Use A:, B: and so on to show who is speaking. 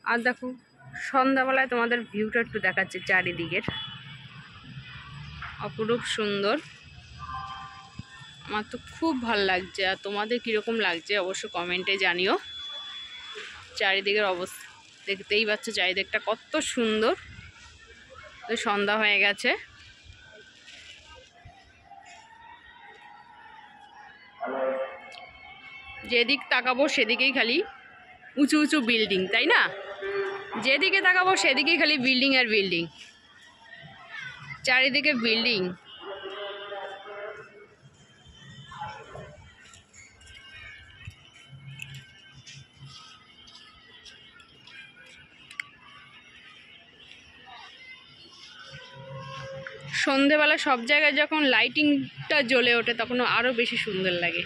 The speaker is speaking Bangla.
A: আর দেখো সন্ধ্যাবেলায় তোমাদের ভিউটা একটু দেখাচ্ছে চারিদিকের, অপরূপ সুন্দর। আমার তো খুব ভালো লাগছে। আর তোমাদের কীরকম লাগছে অবশ্য কমেন্টে জানিও। চারিদিকের অবস্থা দেখতেই পাচ্ছ, চারিদিকটা কত সুন্দর। তো সন্ধ্যা হয়ে গেছে। যেদিক তাকাবো সেদিকেই খালি উঁচু উঁচু বিল্ডিং, তাই না? যেদিকে তাকাবো সেদিকেই খালি বিল্ডিং আর বিল্ডিং, চারিদিকে বিল্ডিং। সন্ধেবেলা সব জায়গায় যখন লাইটিংটা জ্বলে ওঠে তখন আরও বেশি সুন্দর লাগে।